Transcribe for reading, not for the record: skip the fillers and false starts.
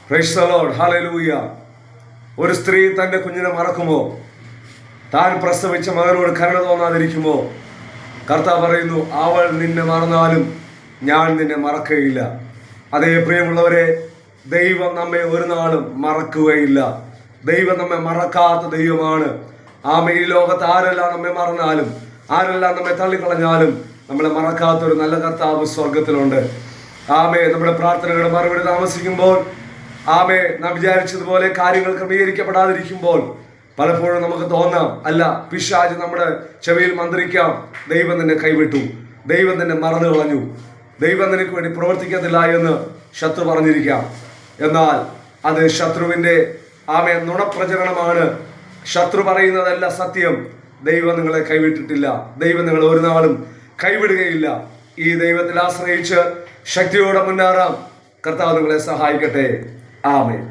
Praise the Lord, hallelujah. ഒരു സ്ത്രീ തൻ്റെ കുഞ്ഞിനെ മറക്കുമോ? താൻ പ്രസവിച്ച മകനോട് കരുണ തോന്നാതിരിക്കുമോ? കർത്താവ് പറയുന്നു, അവൾ നിന്നെ മറന്നാലും ഞാൻ നിന്നെ മറക്കുകയില്ല. അതേ പ്രിയമുള്ളവരെ, ദൈവം നമ്മെ ഒരു നാളും മറക്കുകയില്ല. ദൈവം നമ്മെ മറക്കാത്ത ദൈവമാണ്. ഈ ലോകത്ത് ആരെല്ലാം നമ്മെ മറന്നാലും, ആരെല്ലാം നമ്മെ തള്ളിക്കളഞ്ഞാലും നമ്മളെ മറക്കാത്തൊരു നല്ല കർത്താവ് സ്വർഗത്തിലുണ്ട്. നമ്മുടെ പ്രാർത്ഥനകളുടെ മറുപടി താമസിക്കുമ്പോൾ, നാം വിചാരിച്ചതുപോലെ കാര്യങ്ങൾ ക്രമീകരിക്കപ്പെടാതിരിക്കുമ്പോൾ പലപ്പോഴും നമുക്ക് തോന്നാം, അല്ല, പിശാച് നമ്മുടെ ചെവിയിൽ മന്ത്രിക്കാം, ദൈവം നിന്നെ കൈവിട്ടു, ദൈവം നിന്നെ മറന്നു കളഞ്ഞു, ദൈവം നിനക്ക് വേണ്ടി പ്രവർത്തിക്കത്തില്ല എന്ന് ശത്രു പറഞ്ഞിരിക്കാം. എന്നാൽ അത് ശത്രുവിൻ്റെ നുണപ്രചരണമാണ്. ശത്രു പറയുന്നതല്ല സത്യം. ദൈവം നിങ്ങളെ കൈവിട്ടിട്ടില്ല. ദൈവം നിങ്ങളെ ഒരു നാളും കൈവിടുകയില്ല. ഈ ദൈവത്തിൽ ആശ്രയിച്ച് ശക്തിയോടെ മുന്നേറാം. കർത്താവ് നിങ്ങളെ സഹായിക്കട്ടെ. ആമേൻ.